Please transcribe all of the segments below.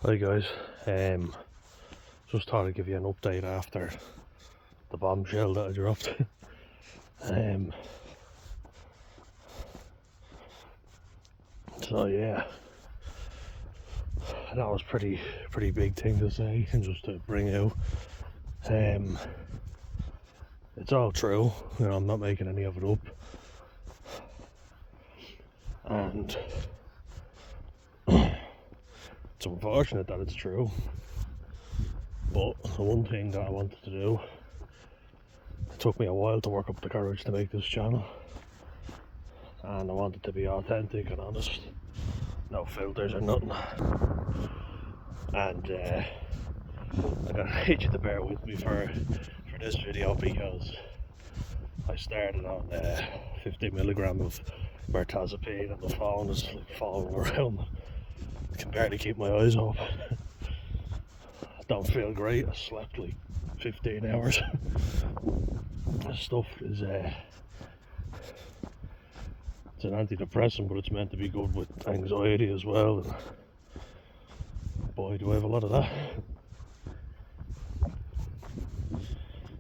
Hi guys, just thought I'd give you an update after the bombshell that I dropped. So yeah, that was pretty big thing to say and just to bring out. It's all true, you know, I'm not making any of it up, and it's unfortunate that it's true, but the one thing that I wanted to do, it took me a while to work up the courage to make this channel, and I wanted to be authentic and honest, no filters or nothing, and I'm gonna need you to bear with me for this video because I started on 50 milligram of Mirtazapine and the phone is like falling around. I can barely keep my eyes open. I don't feel great. I slept like 15 hours. This stuff is it's an antidepressant, but it's meant to be good with anxiety as well. And boy, do I have a lot of that.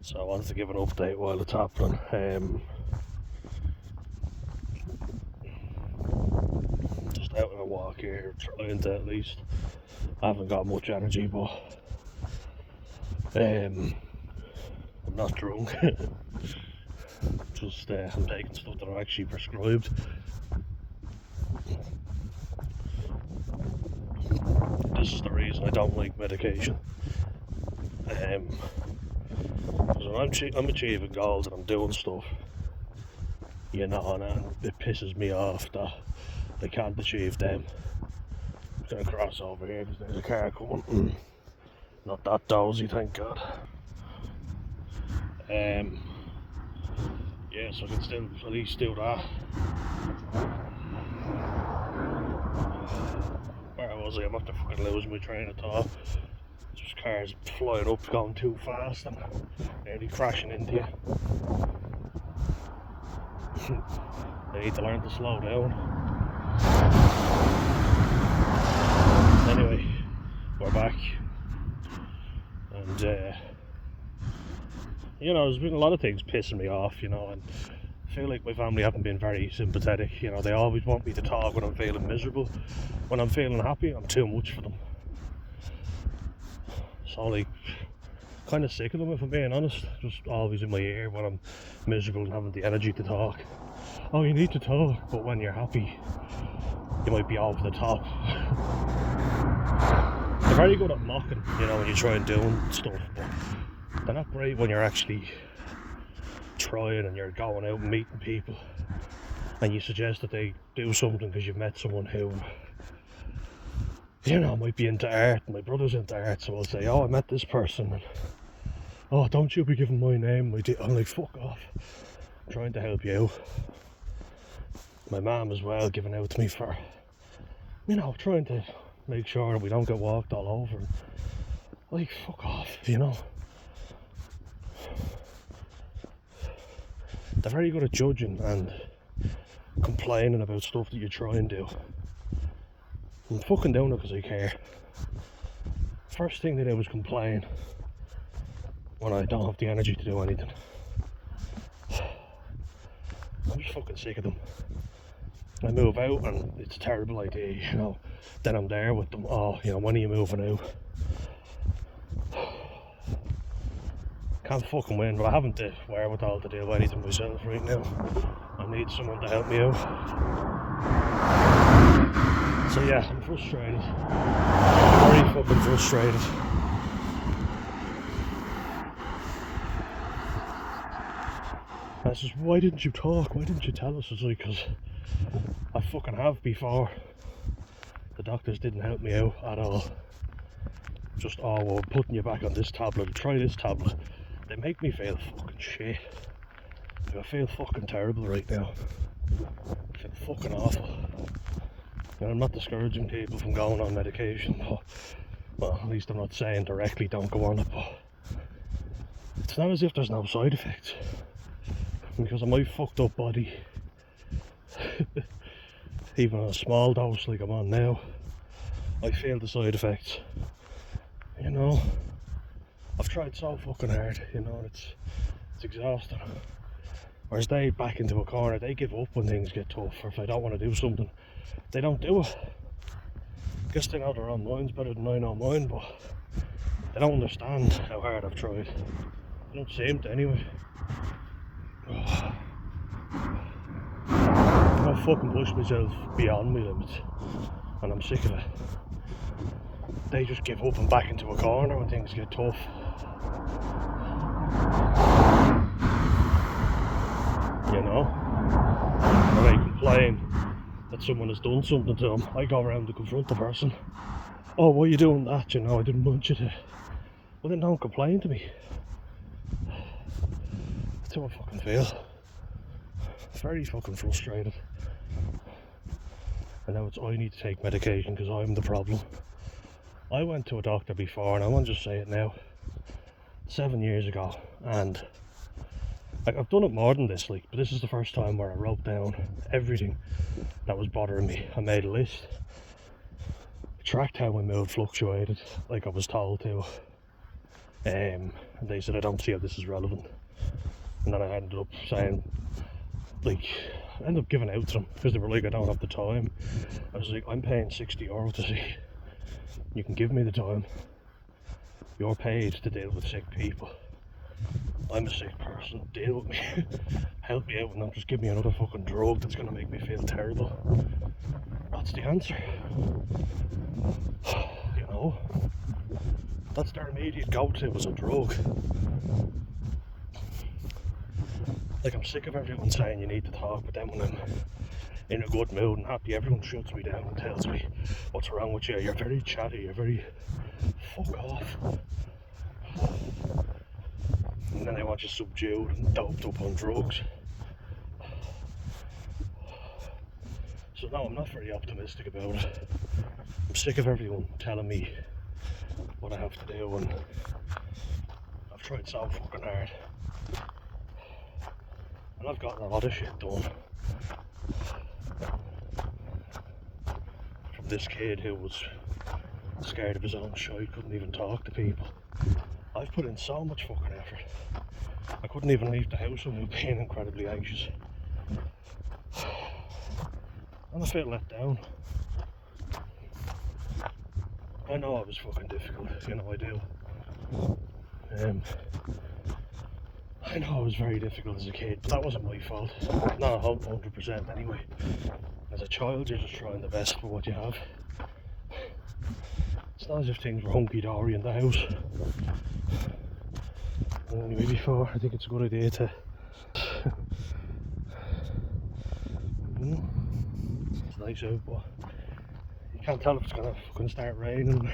So I wanted to give an update while it's happening. Just out on a walk here, trying to at least. I haven't got much energy, but I'm not drunk. Just I'm taking stuff that I've actually prescribed. This is the reason I don't like medication. Because when I'm achieving goals and I'm doing stuff, you know, and it pisses me off that I can't achieve them. I'm gonna cross over here because there's a car coming. Not that dozy, thank God. Yeah, so I can still at least do that. Where was I? I'm after fucking losing my train of thought. There's cars flying up, going too fast and nearly crashing into you. They need to learn to slow down. Anyway, we're back. And you know, there's been a lot of things pissing me off, you know, and I feel like my family haven't been very sympathetic. You know, they always want me to talk when I'm feeling miserable. When I'm feeling happy, I'm too much for them. So like, kind of sick of them if I'm being honest. Just always in my ear when I'm miserable and having the energy to talk. Oh, you need to talk, but when you're happy, you might be over the top. They're very good at mocking, you know, when you try and doing stuff, but they're not great when you're actually trying and you're going out and meeting people and you suggest that they do something because you've met someone who, you know, might be into art. My brother's into art, so I'll say, oh, I met this person, and oh, don't you be giving my name. I'm like, fuck off. I'm trying to help you out. My mum as well giving out to me for, you know, trying to make sure that we don't get walked all over. Like, fuck off, you know. They're very good at judging and complaining about stuff that you try and do. I'm fucking doing it because I care. First thing they do is complain when I don't have the energy to do anything. I'm just fucking sick of them. I move out and it's a terrible idea, you know. Then I'm there with them. Oh, you know, when are you moving out? Can't fucking win, but I haven't the wherewithal to do anything myself right now. I need someone to help me out. So yeah, I'm frustrated. Very fucking frustrated. I says, why didn't you talk? Why didn't you tell us? It's like, because I fucking have before. The doctors didn't help me out at all. Just, oh, well, we're putting you back on this tablet. Try this tablet. They make me feel fucking shit. I feel fucking terrible right now. I feel fucking awful. And I'm not discouraging people from going on medication, but, well, at least I'm not saying directly don't go on it, but it's not as if there's no side effects. Because of my fucked up body, even on a small dose like I'm on now, I feel the side effects. You know, I've tried so fucking hard, you know, it's exhausting. Whereas they back into a corner, they give up when things get tough, or if they don't want to do something, they don't do it. I guess they know their own minds better than I know mine, but they don't understand how hard I've tried. They don't seem to anyway. I've fucking pushed myself beyond my limits, and I'm sick of it. They just give up and back into a corner when things get tough. You know? When they complain that someone has done something to them, I go around to confront the person. Oh, why are you doing that? You know, I didn't want you to. Well, then don't complain to me. That's how I fucking feel. Very fucking frustrated. And now it's I need to take medication because I'm the problem. I went to a doctor before, and I won't just say it now, 7 years ago, and like, I've done it more than this, like, but this is the first time where I wrote down everything that was bothering me. I made a list, I tracked how my mood fluctuated, like I was told to, and they said I don't see how this is relevant, and then I ended up saying, like, I ended up giving out to them, because they were like, I don't have the time. I was like, I'm paying €60 to see. You can give me the time. You're paid to deal with sick people. I'm a sick person. Deal with me. Help me out and not just give me another fucking drug that's gonna make me feel terrible. That's the answer. You know? That's their immediate go-to, was a drug. Like, I'm sick of everyone saying you need to talk, but then when I'm in a good mood and happy, everyone shuts me down and tells me what's wrong with you. You're very chatty, you're very... Fuck off. And then they want you subdued and doped up on drugs. So no, I'm not very optimistic about it. I'm sick of everyone telling me what I have to do, and I've tried so fucking hard. And I've gotten a lot of shit done. From this kid who was scared of his own shite, couldn't even talk to people. I've put in so much fucking effort. I couldn't even leave the house without being incredibly anxious. And I feel let down. I know I was fucking difficult, you know I do. I know I was very difficult as a kid, but that wasn't my fault. Not 100% anyway. As a child, you're just trying the best for what you have. It's not as if things were hunky-dory in the house. Anyway, before, I think it's a good idea to... It's nice out, but you can't tell if it's gonna fucking start raining.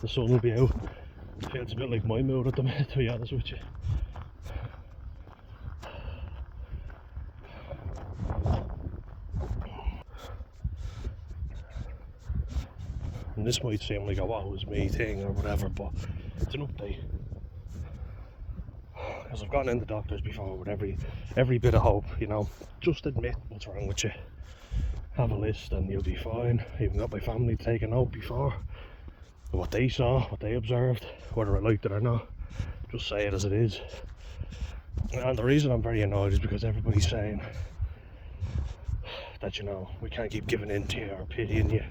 The sun will be out. It feels a bit like my mood at the minute, to be honest with you. And this might seem like a "wow, it was me" thing or whatever, but it's an update. Because I've gotten into doctors before with every bit of hope, you know. Just admit what's wrong with you. Have a list and you'll be fine. I even got my family to take a note before. What they saw, what they observed, whether I liked it or not. Just say it as it is. And the reason I'm very annoyed is because everybody's saying that, you know, we can't keep giving in to you or pitying you.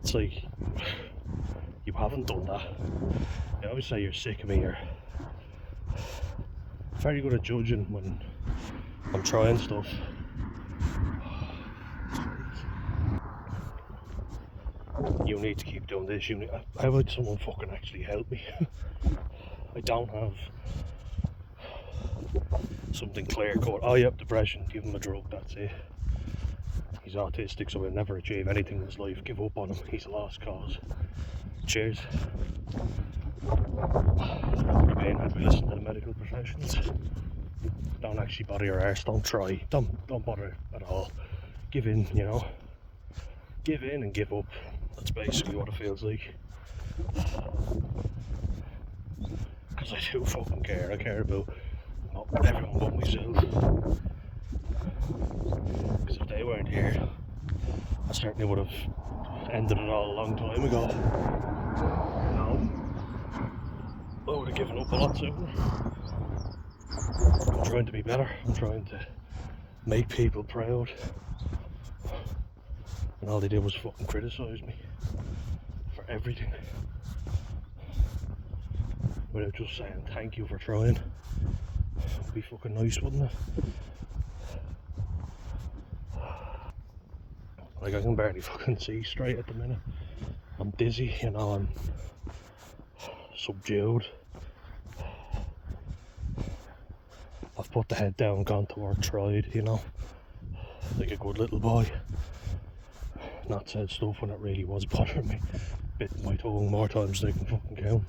It's like, you haven't done that. You always say you're sick of me. You're very good at judging when I'm trying stuff. You need to keep doing this. How about someone fucking actually help me? I don't have something clear cut. Oh, you have depression, give him a drug, that's it. He's autistic, so he'll never achieve anything in his life. Give up on him, he's a lost cause. Cheers. That would have been had we listened to the medical professionals. Don't actually bother your arse, don't try. Don't bother at all. Give in, you know. Give in and give up. That's basically what it feels like. Because I do fucking care. I care about everyone but myself. Because if they weren't here, I certainly would have ended it all a long time ago. No. I would have given up a lot sooner. I'm trying to be better. I'm trying to make people proud. And all they did was fucking criticise me for everything. Without just saying thank you for trying. It'd be fucking nice, wouldn't it? Like, I can barely fucking see straight at the minute. I'm dizzy, you know, I'm subdued. I've put the head down, gone to work, tried, you know, like a good little boy. Not said stuff when it really was bothering me. Bit my tongue more times than I can fucking count.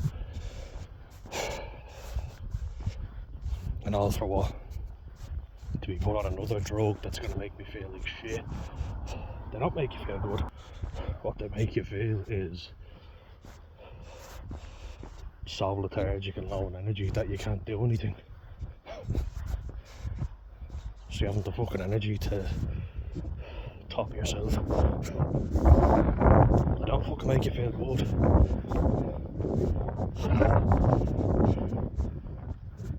And all for what? To be put on another drug that's going to make me feel like shit. They don't make you feel good. What they make you feel is so lethargic and low in energy that you can't do anything. So you haven't the fucking energy to top yourself. They don't fucking make you feel good.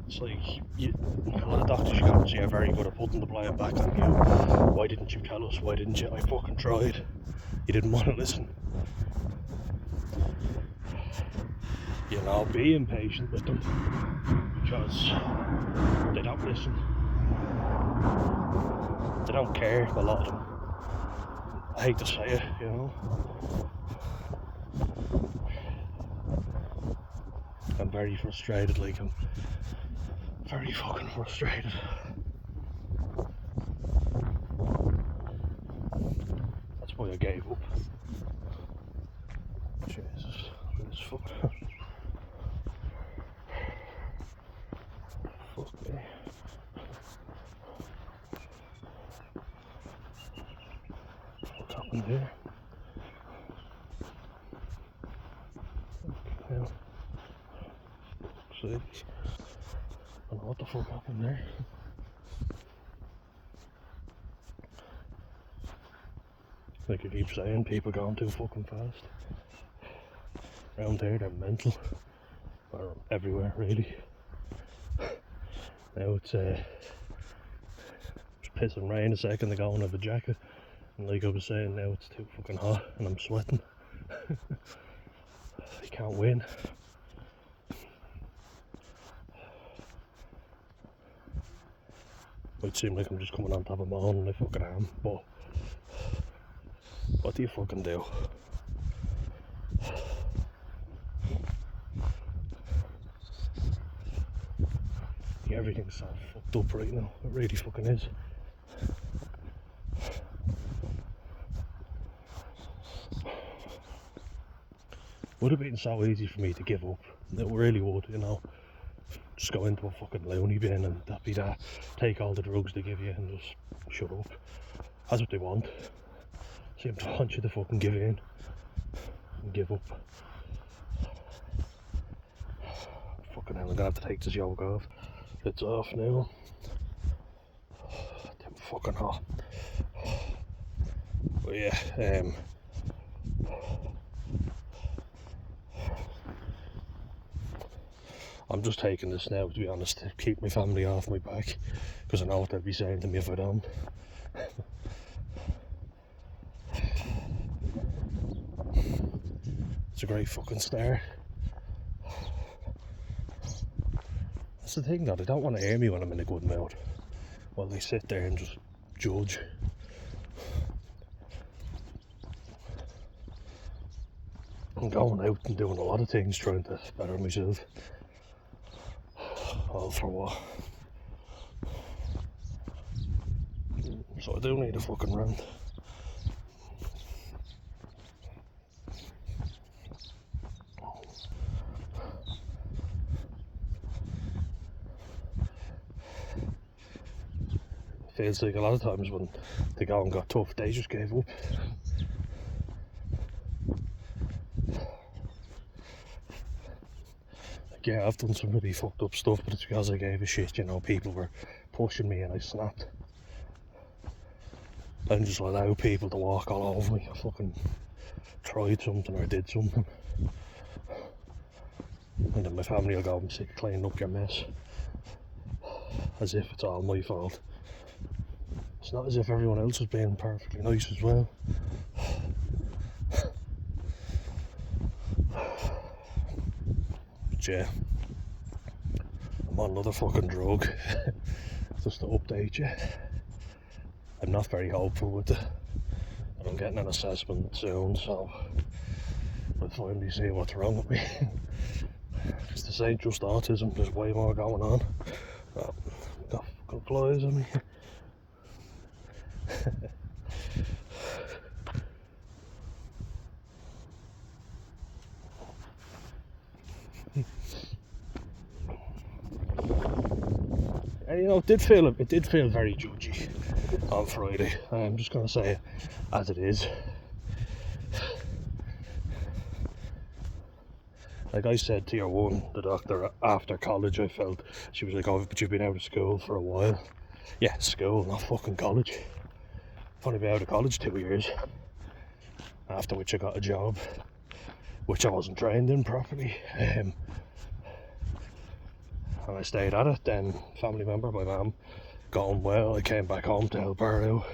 It's like, a lot of doctors you go and see are very good at putting the blame back on you. Why didn't you tell us? Why didn't you? I fucking tried. You didn't want to listen. You know, be impatient with them because they don't listen. They don't care, a lot of them. I hate to say it, you know. I'm very frustrated, like, I'm very fucking frustrated. That's why I gave up. Jesus, this fuck. Fuck me. What happened here? Okay, now. See? I don't know what the fuck happened there. Like I keep saying, people going too fucking fast. Around here they're mental. Or everywhere really. Now it's pissing rain a second ago and I have a jacket. And like I was saying, now it's too fucking hot and I'm sweating. You can't win. Might seem like I'm just coming on top of moan and I fucking am, but what do you fucking do? Everything's so fucked up right now, it really fucking is. Would have been so easy for me to give up, it really would, you know. Just go into a fucking loony bin and that be that. Take all the drugs they give you and just shut up. That's what they want. Seem to want you to fucking give in and give up. Fucking hell, I'm gonna have to take this yoke off. It's off now. Too fucking hot. But yeah, I'm just taking this now, to be honest, to keep my family off my back, because I know what they'd be saying to me if I don't. It's a great fucking start. That's the thing though, they don't want to hear me when I'm in a good mood. Well, they sit there and just judge. I'm going out and doing a lot of things trying to better myself. All for what? So I do need a fucking rant. Feels like a lot of times when the going got tough, they just gave up. Like, yeah, I've done some really fucked up stuff, but it's because I gave a shit, you know, people were pushing me and I snapped. I didn't just allow people to walk all over me. I fucking tried something or did something, and then my family will go and say, clean up your mess, as if it's all my fault. It's not as if everyone else is being perfectly nice as well. But yeah, I'm on another fucking drug. Just to update you, I'm not very hopeful with it. And I'm getting an assessment soon, so I'll finally see what's wrong with me. Because this ain't just autism, there's way more going on. Oh, got fucking flies on me. And you know, it did feel very judgy on Friday. I'm just gonna say it as it is. Like I said to your one, the doctor, after college, I felt, she was like, oh, but you've been out of school for a while. Yeah, school, not fucking college. I've only been out of college 2 years. After which I got a job, which I wasn't trained in properly. And I stayed at it. Then family member, my mum, got unwell. I came back home to help her out.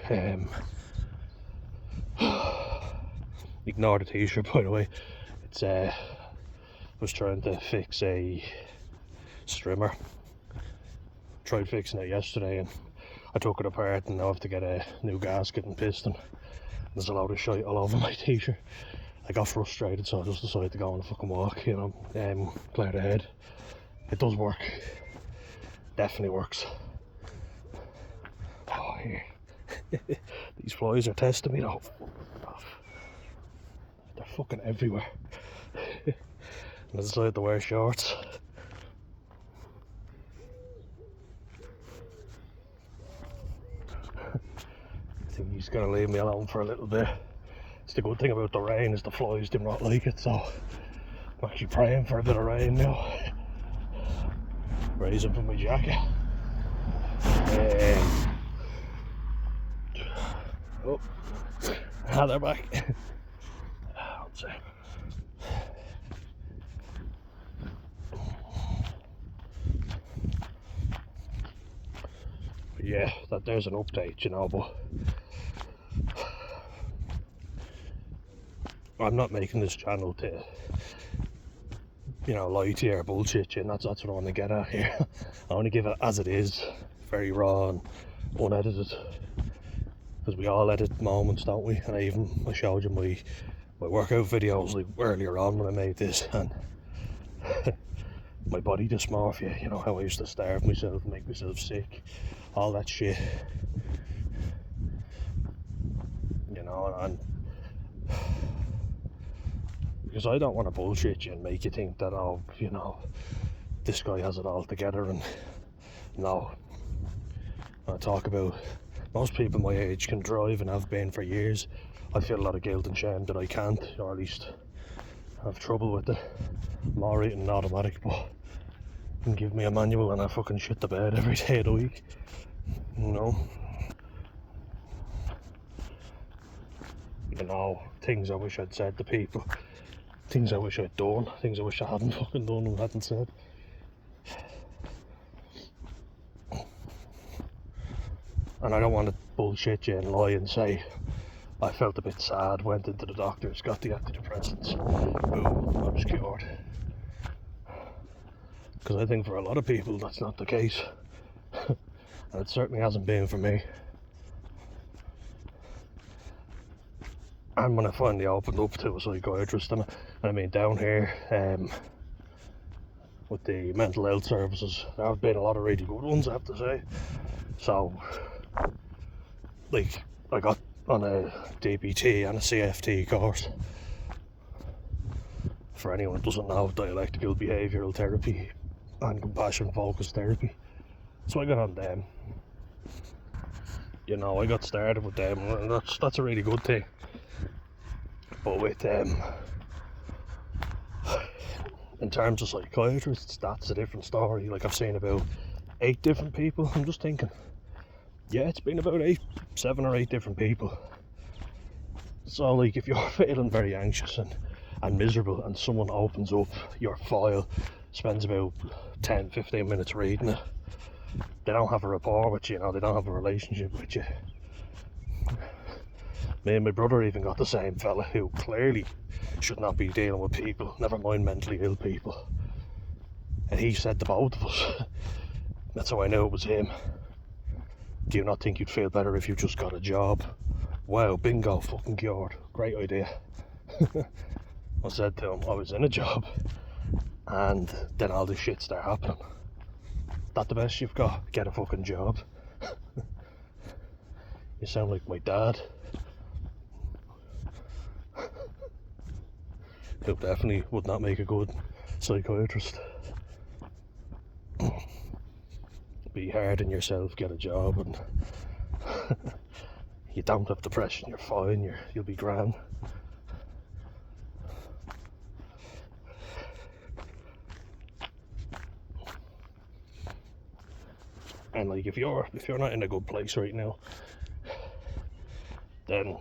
Ignore the t-shirt, by the way. It's I was trying to fix a strimmer. Tried fixing it yesterday and I took it apart, and now I have to get a new gasket and piston. There's a load of shite all over my t-shirt. I got frustrated, so I just decided to go on a fucking walk, you know, clear the head. It does work. Definitely works. Oh, here. These flies are testing me though. They're fucking everywhere. And I decided to wear shorts. I think he's gonna leave me alone for a little bit. It's the good thing about the rain is the flies do not like it, so I'm actually praying for a bit of rain now. Raising from my jacket. Oh, now they're back. Let's see. But yeah, there's an update, you know, but I'm not making this channel to, you know, lie to you or bullshit you, and that's what I want to get at here. I want to give it as it is, very raw and unedited, because we all edit moments, don't we? And I showed you my workout videos like earlier on when I made this, and my body dysmorphia, you know, how I used to starve myself and make myself sick, all that shit, you know, and because I don't want to bullshit you and make you think that, oh, you know, this guy has it all together. And no, I talk about most people my age can drive and have been for years. I feel a lot of guilt and shame that I can't, or at least have trouble with it. I'm alright in automatic, but you can give me a manual and I fucking shit the bed every day of the week, you know. You know, things I wish I'd said to people, things I wish I'd done, things I wish I hadn't fucking done and hadn't said. And I don't want to bullshit you and lie and say I felt a bit sad, went into the doctors, got the antidepressants, boom, I was cured. Because I think for a lot of people that's not the case. And it certainly hasn't been for me. And when I finally opened up to a psychiatrist, and I mean down here with the mental health services, there have been a lot of really good ones, I have to say. So, like, I got on a DBT and a CFT course. For anyone who doesn't know, dialectical behavioural therapy and compassion focused therapy. So I got on them. You know, I got started with them, and that's a really good thing. But with in terms of psychiatrists, that's a different story. Like, I've seen about 8 different people. I'm just thinking, yeah, it's been about 7 or 8 different people. So like if you're feeling very anxious and miserable and someone opens up your file, spends about 10-15 minutes reading it, they don't have a rapport with you, they don't have a relationship with you. Me and my brother even got the same fella who clearly should not be dealing with people, never mind mentally ill people. And he said to both of us, that's how I know it was him, do you not think you'd feel better if you just got a job? Wow, bingo, fucking cured. Great idea. I said to him, I was in a job, and then all this shit started happening. That the best you've got? Get a fucking job. You sound like my dad. Who definitely would not make a good psychiatrist. Be hard on yourself, get a job, and you don't have depression, you're fine, you'll be grand. And like if you're not in a good place right now, then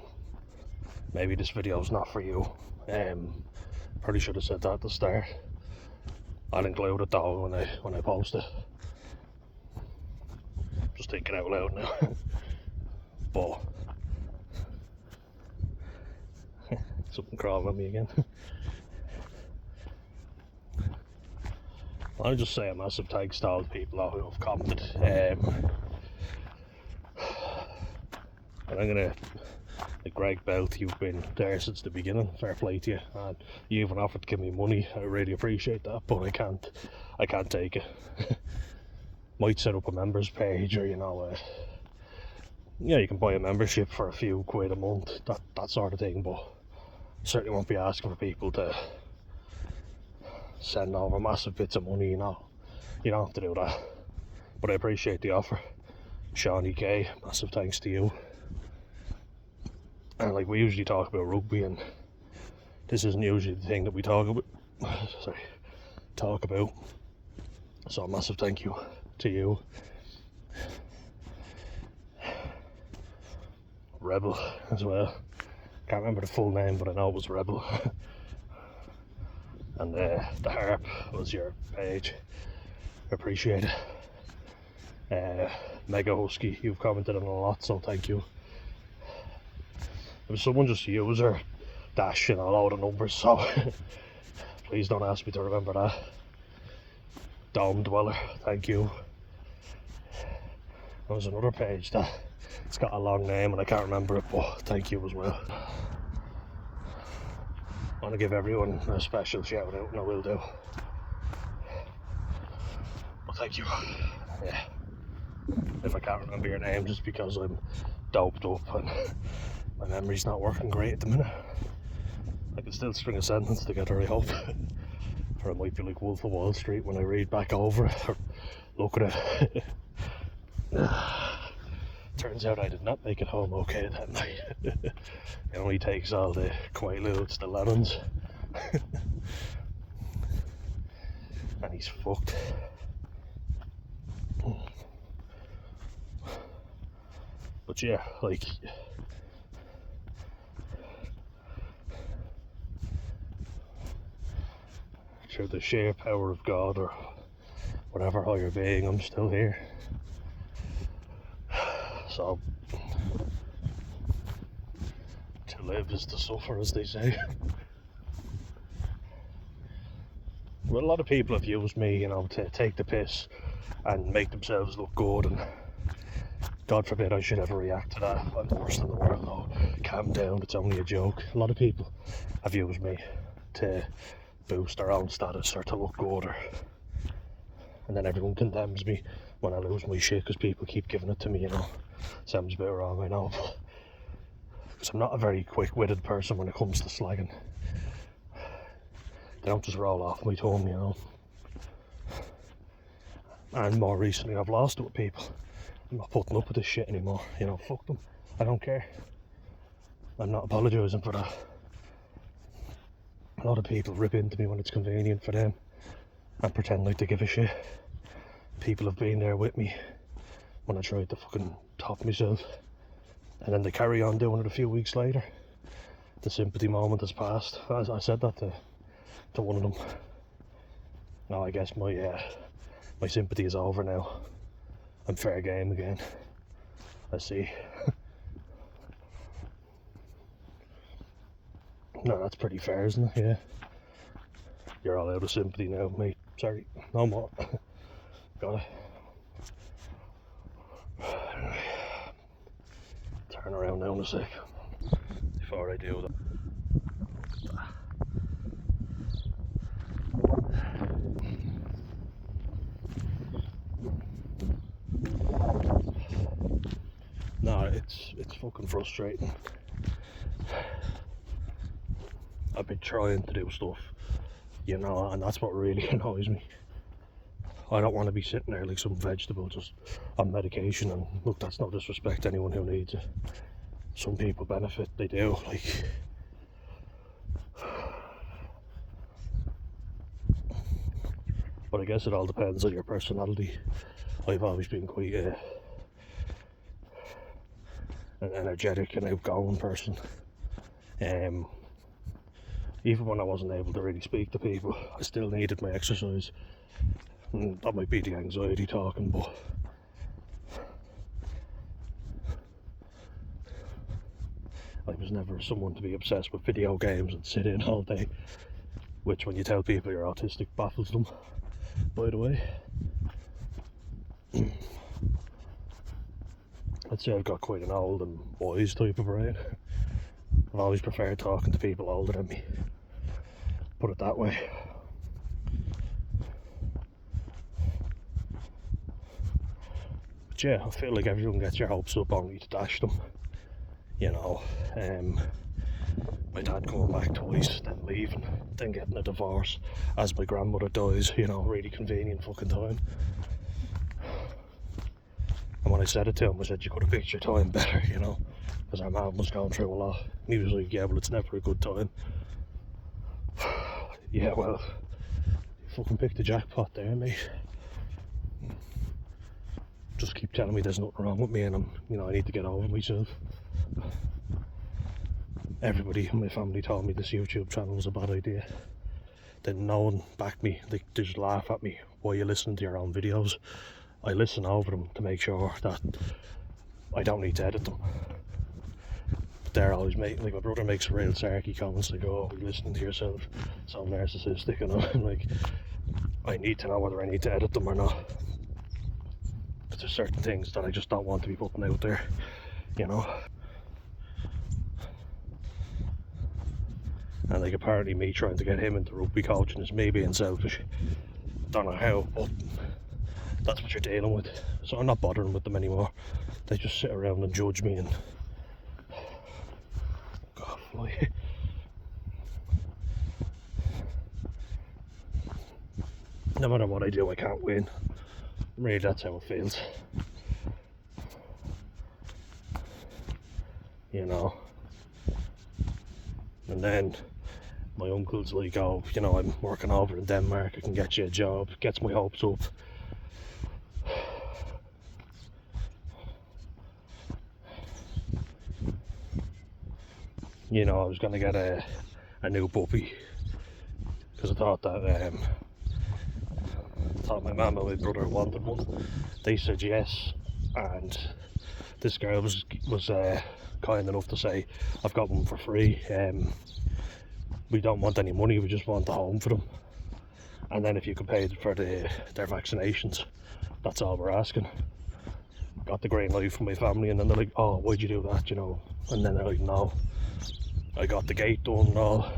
maybe this video's not for you. Probably should have said that at the start. I'll include it though when I post it. Just thinking out loud now. But something crawling on me again. I'll just say a massive thanks to all the people who have commented. And I'm gonna, like Greg Belt, you've been there since the beginning. Fair play to you, and you even offered to give me money. I really appreciate that, but I can't take it. Might set up a members page, or yeah, you can buy a membership for a few quid a month, that sort of thing. But certainly won't be asking for people to send over massive bits of money. You don't have to do that. But I appreciate the offer. Shawnee K, massive thanks to you. And like we usually talk about rugby, and this isn't usually the thing that we talk about. So a massive thank you to you. Rebel as well. Can't remember the full name, but I know it was Rebel. And the harp was your page. Appreciate it. Mega Husky, you've commented on a lot, so thank you. If someone just user dash in a load of numbers, so please don't ask me to remember that. Dome Dweller, thank you. There was another page that it's got a long name and I can't remember it, but thank you as well. I want to give everyone a special shout out, and I will do. Well, thank you. Yeah. If I can't remember your name just because I'm doped up and my memory's not working great at the minute, I can still string a sentence together, I hope. Or it might be like Wolf of Wall Street when I read back over it or look at it. Turns out I did not make it home okay that night. It only takes all the Quaaludes, the lemons. And he's fucked. But yeah, like, through the sheer power of God or whatever higher being, I'm still here. So, to live is to suffer, as they say. Well, a lot of people have used me, to take the piss and make themselves look good, and God forbid I should ever react to that. I'm the worst in the world. Oh, calm down, it's only a joke. A lot of people have used me to boost their own status or to look good, and then everyone condemns me when I lose my shit because people keep giving it to me. Sounds a bit wrong, I know, because I'm not a very quick-witted person when it comes to slagging. They don't just roll off my tongue, And more recently I've lost it with people. I'm not putting up with this shit anymore, fuck them. I don't care. I'm not apologising for that. A lot of people rip into me when it's convenient for them and pretend like they give a shit. People have been there with me when I tried to fucking top myself, and then they carry on doing it a few weeks later. the sympathy moment has passed. I said that to one of them. Now I guess my sympathy is over now. I'm fair game again. I see. No, that's pretty fair, isn't it? Yeah. You're all out of sympathy now, mate. Sorry, no more. Got it. Turn around now in a sec. Before I do that. No, it's fucking frustrating. I've been trying to do stuff, you know, and that's what really annoys me. I don't want to be sitting there like some vegetable just on medication, and look, that's no disrespect to anyone who needs it. Some people benefit, they do, like. But I guess it all depends on your personality. I've always been quite an energetic and outgoing person. Even when I wasn't able to really speak to people, I still needed my exercise. And that might be the anxiety talking, but I was never someone to be obsessed with video games and sit in all day, which when you tell people you're autistic baffles them, by the way. I'd say I've got quite an old and wise type of brain. I've always preferred talking to people older than me, put it that way. But yeah, I feel like everyone gets your hopes up only to dash them, you know. My dad coming back twice, then leaving, then getting a divorce as my grandmother dies, you know, really convenient fucking time. And when I said it to him, I said, you could have picked your time better, you know, because our mum was going through a lot. And he was like, yeah, well, it's never a good time. Yeah, well, you fucking picked the jackpot there, mate. Just keep telling me there's nothing wrong with me, and I need to get over myself. Everybody in my family told me this YouTube channel was a bad idea. Then no one backed me. They just laugh at me. Why are you listening to your own videos? I listen over them to make sure that I don't need to edit them. But they're always like my brother makes real sarky comments like, oh, you're listening to yourself, so narcissistic, and I'm like, I need to know whether I need to edit them or not. Because there's certain things that I just don't want to be putting out there, you know. And like apparently me trying to get him into rugby coaching is me being selfish. Don't know how, but that's what you're dealing with. So I'm not bothering with them anymore. They just sit around and judge me and God, like, no matter what I do, I can't win. Really, that's how it feels. You know. And then my uncle's like, oh, you know, I'm working over in Denmark, I can get you a job. Gets my hopes up. You know, I was going to get a new puppy because I thought that my mum and my brother wanted one. They said yes, and this girl was kind enough to say, I've got one for free. We don't want any money, we just want a home for them, and then if you can pay for their vaccinations, that's all we're asking. Got the green light from my family, and then they're like, oh, why'd you do that, you know? And then they're like, no. I got the gate done and all,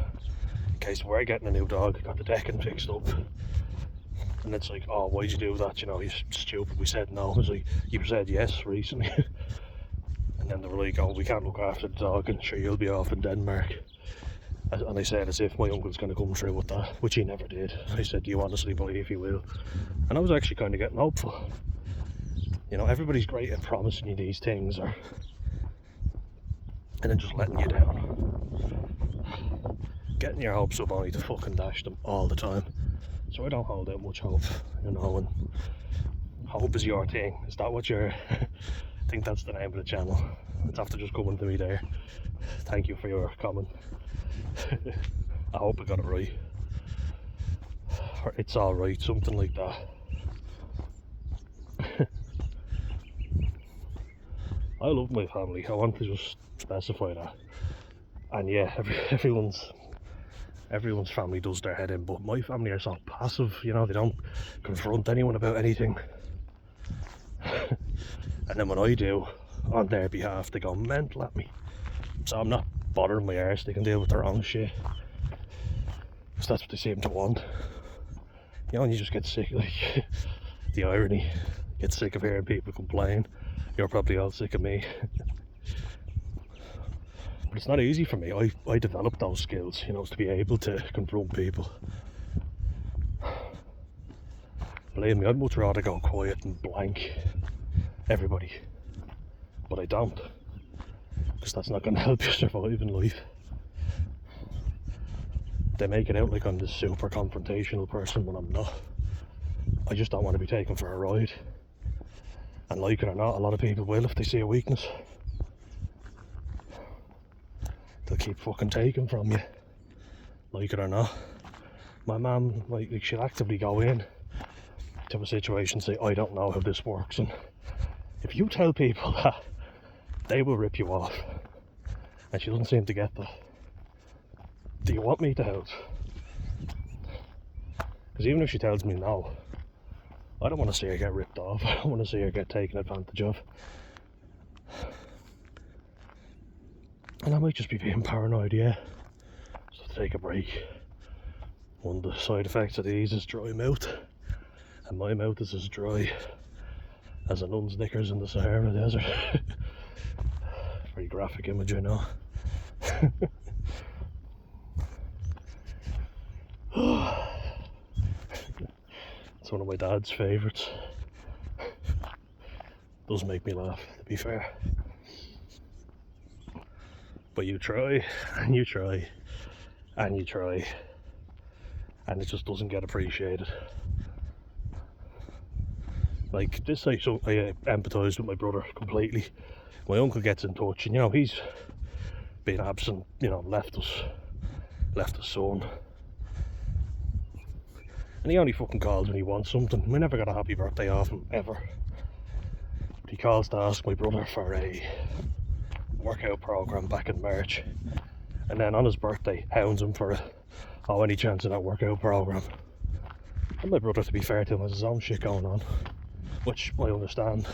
in case we're getting a new dog. I got the decking fixed up. And it's like, oh, why'd you do that, you know? You're stupid. We said no. I was like, you said yes recently. And then they were like, oh, we can't look after the dog, and sure, you'll be off in Denmark. And I said as if my uncle's going to come through with that, which he never did. I said, do you honestly believe he will? And I was actually kind of getting hopeful. You know, everybody's great at promising you these things, and then just letting you down. Getting your hopes up only to fucking dash them all the time. So I don't hold out much hope, you know, and hope is your thing. Is that what you're... I think that's the name of the channel. It's after just coming to me there. Thank you for your comment. I hope I got it right. Or it's alright, something like that. I love my family. I want to just specify that. And yeah, everyone's family does their head in, but my family are so passive, you know, they don't confront anyone about anything. And then when I do, on their behalf, they go mental at me. So I'm not bothering my arse, they can deal with their own shit. Because that's what they seem to want. You know, and you just get sick, like, the irony. Get sick of hearing people complain. You're probably all sick of me. But it's not easy for me. I developed those skills, you know, to be able to confront people. Believe me, I'd much rather go quiet and blank everybody. But I don't. Because that's not going to help you survive in life. They make it out like I'm this super confrontational person when I'm not. I just don't want to be taken for a ride. And like it or not, a lot of people will if they see a weakness. They'll keep fucking taking from you, like it or not. My mum, like she'll actively go in to a situation and say, I don't know how this works, and if you tell people that, they will rip you off. And she doesn't seem to get that. Do you want me to help? Because even if she tells me no, I don't want to see her get ripped off. I don't want to see her get taken advantage of. And I might just be being paranoid, yeah. So to take a break. One of the side effects of these is dry mouth. And my mouth is as dry as a nun's knickers in the Sahara Desert. Very graphic image, I know. It's one of my dad's favourites. Does make me laugh, to be fair. But you try, and you try, and you try, and it just doesn't get appreciated. Like this, I empathise with my brother completely. My uncle gets in touch, and you know, he's been absent, you know, left us son. And he only fucking calls when he wants something. We never got a happy birthday off him, ever. He calls to ask my brother for a workout program back in March, and then on his birthday hounds him for any chance of that workout program. And my brother, to be fair to him, has his own shit going on, which I understand.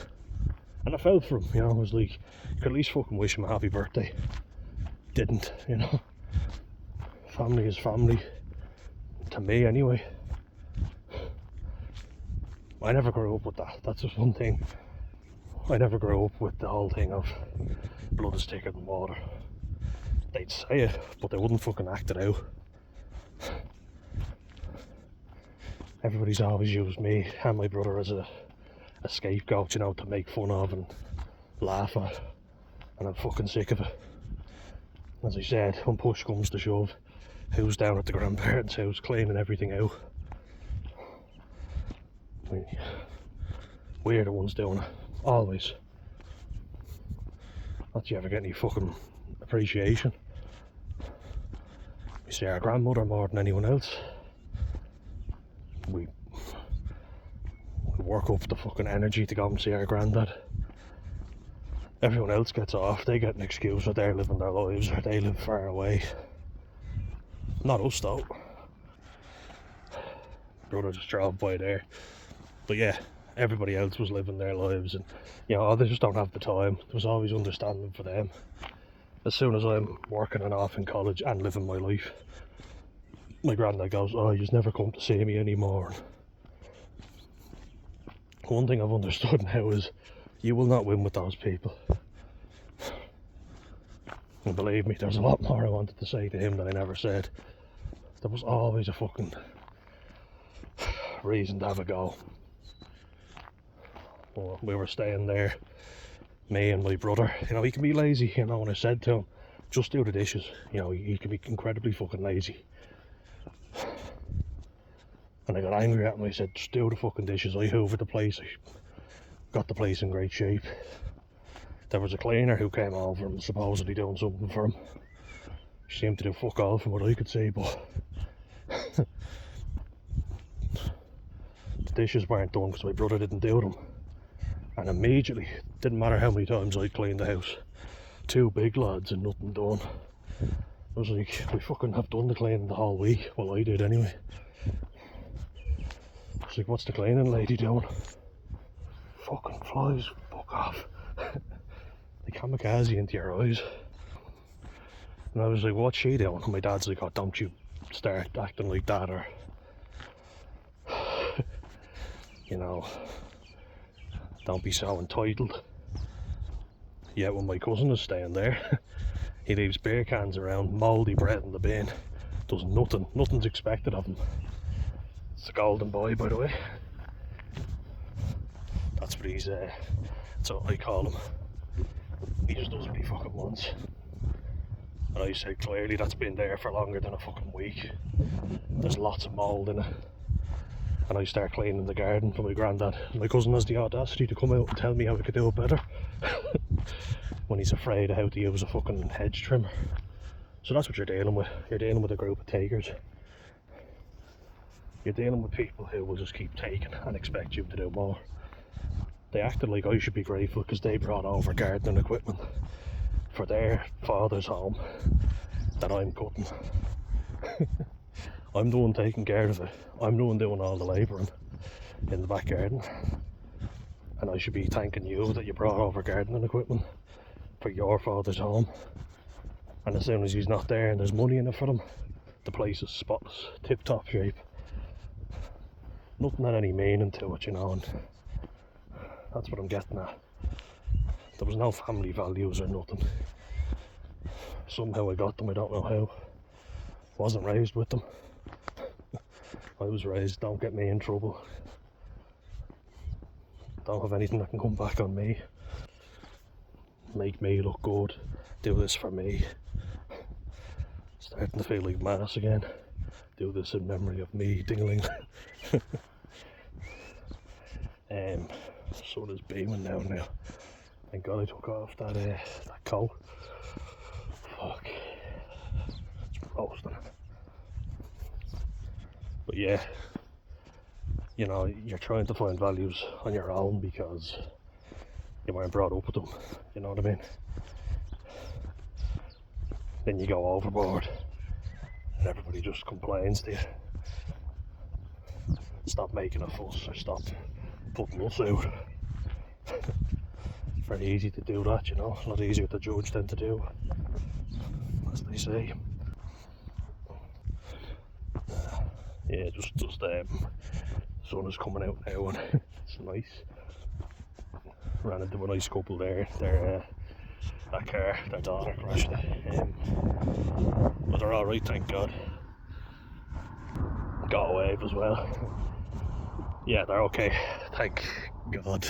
And I felt for him, you know. I was like, you could at least fucking wish him a happy birthday. Didn't, you know. Family is family, to me anyway. I never grew up with that. That's just one thing. I never grew up with the whole thing of blood is thicker than water. They'd say it, but they wouldn't fucking act it out. Everybody's always used me and my brother as a scapegoat, you know, to make fun of and laugh at. And I'm fucking sick of it. As I said, when push comes to shove, who's down at the grandparents' house cleaning everything out? We're the ones doing it. Always. Not that you ever get any fucking appreciation. We see our grandmother more than anyone else. We work up the fucking energy to go and see our granddad. Everyone else gets off, they get an excuse that they're living their lives or they live far away. Not us though. Brother just drove by there. But yeah, everybody else was living their lives, and you know, they just don't have the time. There's always understanding for them. As soon as I'm working and off in college and living my life, my granddad goes, oh, you just never come to see me anymore. One thing I've understood now is you will not win with those people. And believe me, there's a lot more I wanted to say to him that I never said. There was always a fucking reason to have a go. Well, we were staying there, me and my brother. You know, he can be lazy, you know, and I said to him, just do the dishes. You know, he can be incredibly fucking lazy. And I got angry at him. I said, just do the fucking dishes. I hoovered the place. I got the place in great shape. there was a cleaner who came over and was supposedly doing something for him. She seemed to do fuck all from what I could see, but the dishes weren't done because my brother didn't do them. And immediately, didn't matter how many times I cleaned the house, 2 big lads and nothing done. I was like, we fucking have done the cleaning the whole week. Well, I did anyway. I was like, what's the cleaning lady doing? Fucking flies, fuck off. They kamikaze into your eyes. And I was like, what's she doing? And my dad's like, oh, don't you start acting like that, or you know, don't be so entitled. Yet when my cousin is staying there, he leaves beer cans around, mouldy bread in the bin, does nothing, nothing's expected of him. It's a golden boy, by the way. That's what he's, that's what I call him. He just does what he fucking wants. And I said clearly that's been there for longer than a fucking week. There's lots of mould in it. And I start cleaning the garden for my granddad. My cousin has the audacity to come out and tell me how I could do it better. When he's afraid of how to use a fucking hedge trimmer. So that's what you're dealing with. You're dealing with a group of takers. You're dealing with people who will just keep taking and expect you to do more. They acted like I should be grateful because they brought over gardening equipment for their father's home that I'm cutting. I'm the one taking care of it. I'm the one doing all the labouring in the back garden. And I should be thanking you that you brought over gardening equipment for your father's home. And as soon as he's not there and there's money in it for him, the place is spotless, tip-top shape. Nothing had any meaning to it, you know, and that's what I'm getting at. There was no family values or nothing. Somehow I got them, I don't know how. Wasn't raised with them. I was raised, don't get me in trouble. Don't have anything that can come back on me. Make me look good. Do this for me. Starting to feel like mass again. Do this in memory of me, dingling. Sun is beaming down now. Thank God I took off that coat. Fuck. It's roasting. But yeah, you know, you're trying to find values on your own because you weren't brought up with them, you know what I mean? Then you go overboard and everybody just complains to you. Stop making a fuss or stop putting us out. It's very easy to do that, you know, a lot easier to judge than to do, as they say. Yeah, just the sun is coming out now and it's nice. Ran into a nice couple there. That car, their daughter crashed it. But they're alright, thank God. Got a wave as well. Yeah, they're okay, thank God.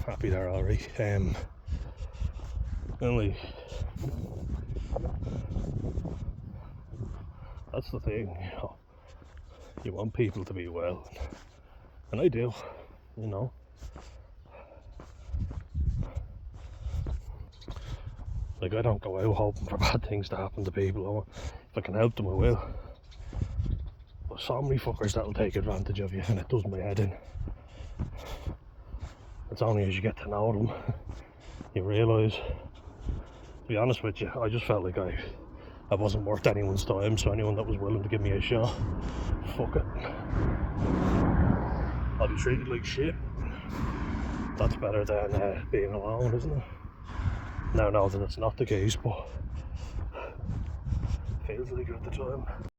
Happy they're alright. Only that's the thing, you know. You want people to be well, and I do, you know. Like, I don't go out hoping for bad things to happen to people. If I can help them, I will. But so many fuckers that'll take advantage of you, and it does my head in. It's only as you get to know them, you realise. To be honest with you, I just felt like I wasn't worth anyone's time, so anyone that was willing to give me a shot, fuck it. I'll be treated like shit. That's better than being alone, isn't it? Now, no, that it's not the case, but feels like it at the time.